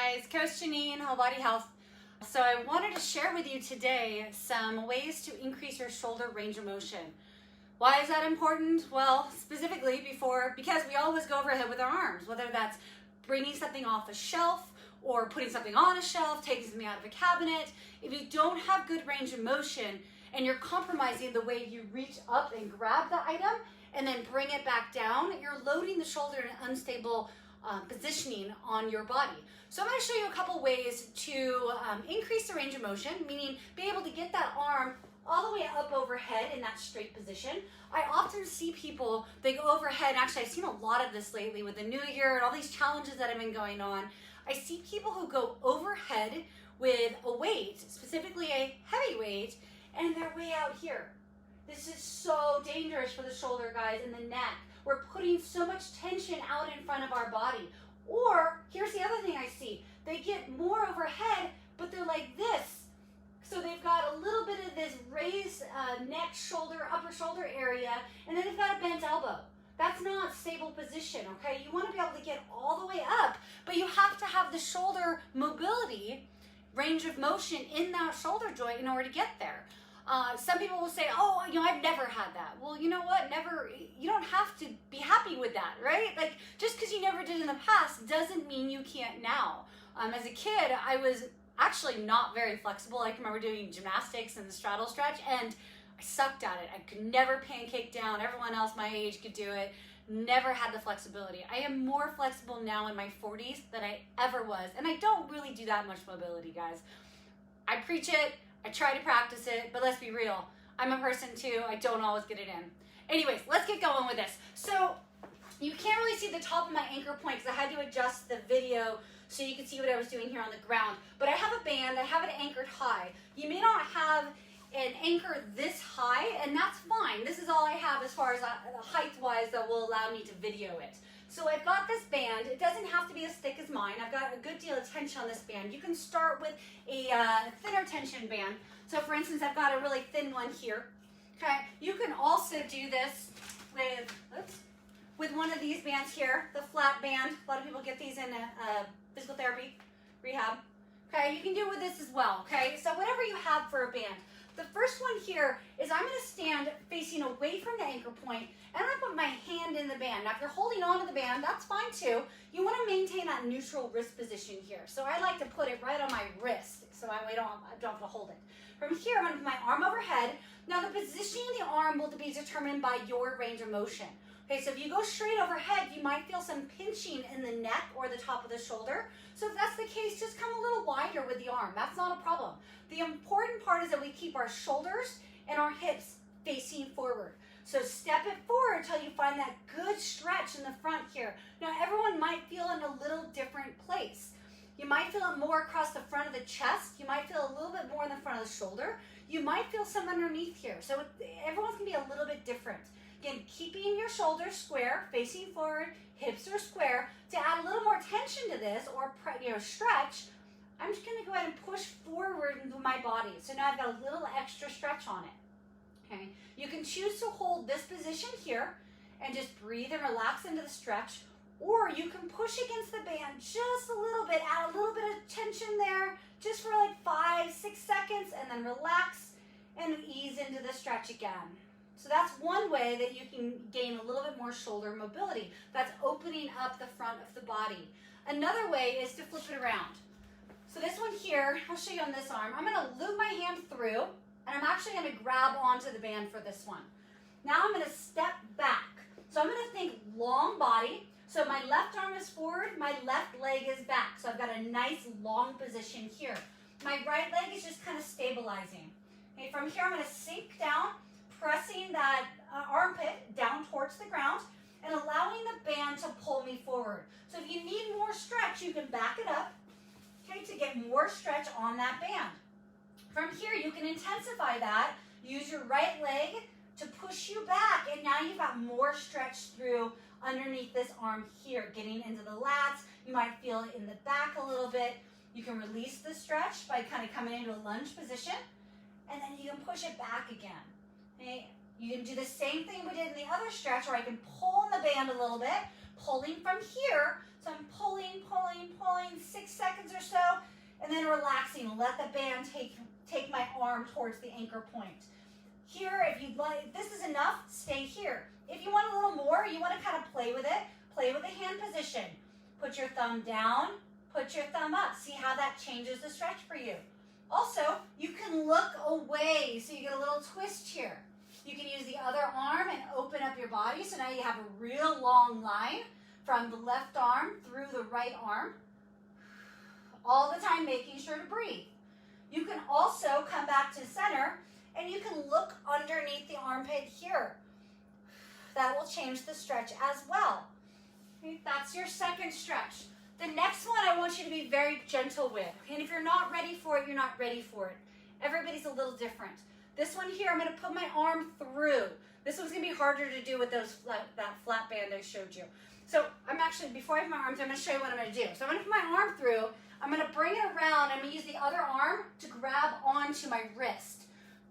guys, Coach Janine, Whole Body Health. So I wanted to share with you today some ways to increase your shoulder range of motion. Why is that important? Well, specifically because we always go overhead with our arms, whether that's bringing something off a shelf or putting something on a shelf, taking something out of a cabinet. If you don't have good range of motion and you're compromising the way you reach up and grab the item and then bring it back down, you're loading the shoulder in an unstable positioning on your body. So I'm going to show you a couple ways to increase the range of motion, meaning be able to get that arm all the way up overhead in that straight position. I often see people, they go overhead, and actually I've seen a lot of this lately with the new year and all these challenges that have been going on. I see people who go overhead with a weight, specifically a heavy weight, and they're way out here. This is so dangerous for the shoulder, guys, and the neck. We're putting so much tension out in front of our body. Or, here's the other thing I see. They get more overhead, but they're like this. So they've got a little bit of this raised neck, shoulder, upper shoulder area, and then they've got a bent elbow. That's not stable position, okay? You want to be able to get all the way up, but you have to have the shoulder mobility, range of motion in that shoulder joint in order to get there. Some people will say, oh, I've never had that. Well, you know what? You don't have to be happy with that, right? Like, just because you never did in the past doesn't mean you can't now. As a kid, I was actually not very flexible. I can remember doing gymnastics and the straddle stretch, and I sucked at it. I could never pancake down. Everyone else my age could do it. Never had the flexibility. I am more flexible now in my 40s than I ever was, and I don't really do that much mobility, guys. I preach it. I try to practice it, but let's be real. I'm a person too. I don't always get it in. Anyways, let's get going with this. So you can't really see the top of my anchor point because I had to adjust the video so you can see what I was doing here on the ground. But I have a band. I have it anchored high. You may not have an anchor this high, and that's fine. This is all I have as far as height-wise that will allow me to video it. So I've got this band. It doesn't have to be as thick as mine. I've got a good deal of tension on this band. You can start with a thinner tension band. So for instance, I've got a really thin one here. Okay. You can also do this with one of these bands here, the flat band. A lot of people get these in physical therapy, rehab. Okay. You can do it with this as well. Okay. So whatever you have for a band. The first one here is I'm going to stand facing away from the anchor point, and I'm going to put my hand in the band. Now, if you're holding on to the band, that's fine too. You want to maintain that neutral wrist position here. So I like to put it right on my wrist, so I don't have to hold it. From here, I'm going to put my arm overhead. Now, the positioning of the arm will be determined by your range of motion. Okay, so if you go straight overhead, you might feel some pinching in the neck or the top of the shoulder. So if that's the case, just come a little wider with the arm. That's not a problem. The important part is that we keep our shoulders and our hips facing forward. So step it forward until you find that good stretch in the front here. Now, everyone might feel in a little different place. You might feel it more across the front of the chest. You might feel a little bit more in the front of the shoulder. You might feel some underneath here. So everyone's going to be a little bit different. Again, keeping your shoulders square, facing forward, hips are square. To add a little more tension to this or stretch, I'm just going to go ahead and push forward into my body. So now I've got a little extra stretch on it. Okay. You can choose to hold this position here and just breathe and relax into the stretch, or you can push against the band just a little bit, add a little bit of tension there just for like 5-6 seconds, and then relax and ease into the stretch again. So that's one way that you can gain a little bit more shoulder mobility. That's opening up the front of the body. Another way is to flip it around. So this one here, I'll show you on this arm. I'm going to loop my hand through, and I'm actually going to grab onto the band for this one. Now I'm going to step back. So I'm going to think long body. So my left arm is forward, my left leg is back. So I've got a nice long position here. My right leg is just kind of stabilizing. Okay, from here I'm going to sink down, pressing that armpit down towards the ground and allowing the band to pull me forward. So if you need more stretch, you can back it up, okay, to get more stretch on that band. From here, you can intensify that. Use your right leg to push you back, and now you've got more stretch through underneath this arm here, getting into the lats. You might feel it in the back a little bit. You can release the stretch by kind of coming into a lunge position, and then you can push it back again. Okay? You can do the same thing we did in the other stretch, where I can pull on the band a little bit, pulling from here. So I'm pulling, 6 seconds or can let the band take my arm towards the anchor point. Here, if you'd like, if this is enough, stay here. If you want a little more, you want to kind of play with it, play with the hand position. Put your thumb down, put your thumb up. See how that changes the stretch for you. Also, you can look away, so you get a little twist here. You can use the other arm and open up your body, so now you have a real long line from the left arm through the right arm. All the time making sure to breathe. You can also come back to center and you can look underneath the armpit here. That will change the stretch as well. Okay, that's your second stretch. The next one I want you to be very gentle with. And if you're not ready for it, you're not ready for it. Everybody's a little different. This one here, I'm going to put my arm through. This one's going to be harder to do with that flat band I showed you. So I'm actually, before I have my arms, I'm going to show you what I'm going to do. So I'm going to put my arm through. I'm going to bring it around. I'm going to use the other arm to grab onto my wrist.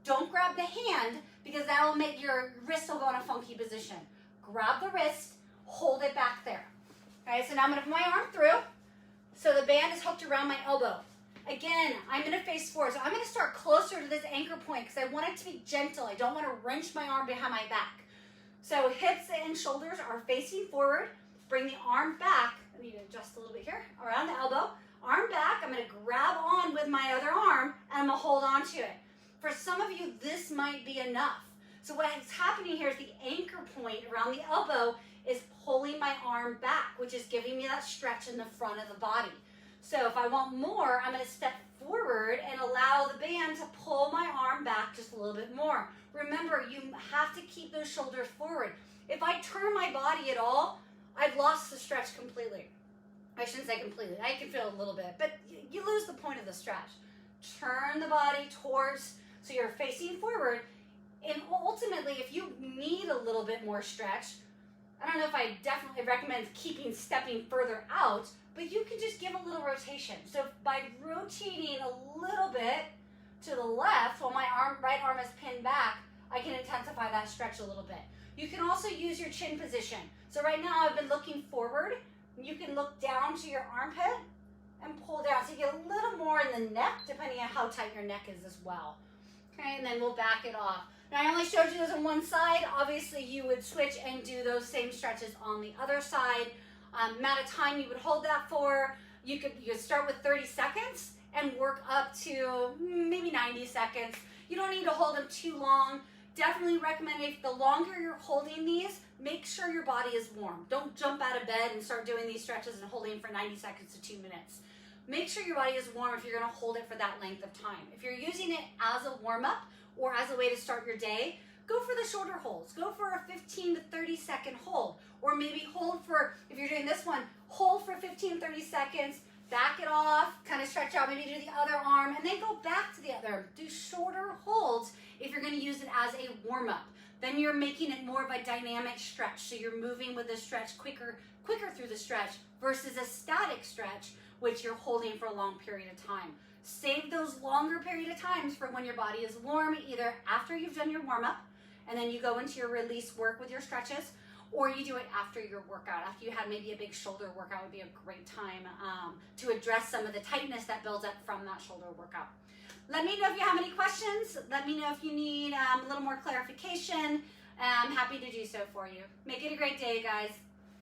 Don't grab the hand because that will make your wrist will go in a funky position. Grab the wrist, hold it back there. All right, so now I'm going to put my arm through. So the band is hooked around my elbow. Again, I'm going to face forward. So I'm going to start closer to this anchor point because I want it to be gentle. I don't want to wrench my arm behind my back. So hips and shoulders are facing forward. Bring the arm back. I need to adjust a little bit here. Around the elbow. Arm back. I'm going to grab on with my other arm and I'm going to hold on to it. For some of you, this might be enough. So what's happening here is the anchor point around the elbow is pulling my arm back, which is giving me that stretch in the front of the body. So if I want more, I'm going to step forward and allow the band to pull my arm back just a little bit more. Remember, you have to keep those shoulders forward. If I turn my body at all, I've lost the stretch completely. I shouldn't say completely. I can feel a little bit, but you lose the point of the stretch. Turn the body towards, so you're facing forward. And ultimately, if you need a little bit more stretch, I don't know if I definitely recommend stepping further out, but you can just give a little rotation. So by rotating a little bit to the left while my right arm is pinned back, I can intensify that stretch a little bit. You can also use your chin position. So right now I've been looking forward. You can look down to your armpit and pull down. So you get a little more in the neck, depending on how tight your neck is as well. Okay, and then we'll back it off. Now I only showed you those on one side. Obviously you would switch and do those same stretches on the other side. Amount of time you would hold that for. You could start with 30 seconds and work up to maybe 90 seconds. You don't need to hold them too long. Definitely recommend if the longer you're holding these, make sure your body is warm. Don't jump out of bed and start doing these stretches and holding for 90 seconds to 2 minutes. Make sure your body is warm if you're going to hold it for that length of time. If you're using it as a warm-up or as a way to start your day, go for the shorter holds. Go for a 15 to 30 second hold. Or maybe hold for, if you're doing this one, hold for 15, 30 seconds, back it off, kind of stretch out, maybe do the other arm, and then go back to the other arm. Do shorter holds if you're going to use it as a warm-up. Then you're making it more of a dynamic stretch. So you're moving with the stretch quicker through the stretch versus a static stretch, which you're holding for a long period of time. Save those longer period of times for when your body is warm, either after you've done your warm-up and then you go into your release work with your stretches, or you do it after your workout. After you had maybe a big shoulder workout would be a great time to address some of the tightness that builds up from that shoulder workout. Let me know if you have any questions. Let me know if you need a little more clarification. I'm happy to do so for you. Make it a great day, guys.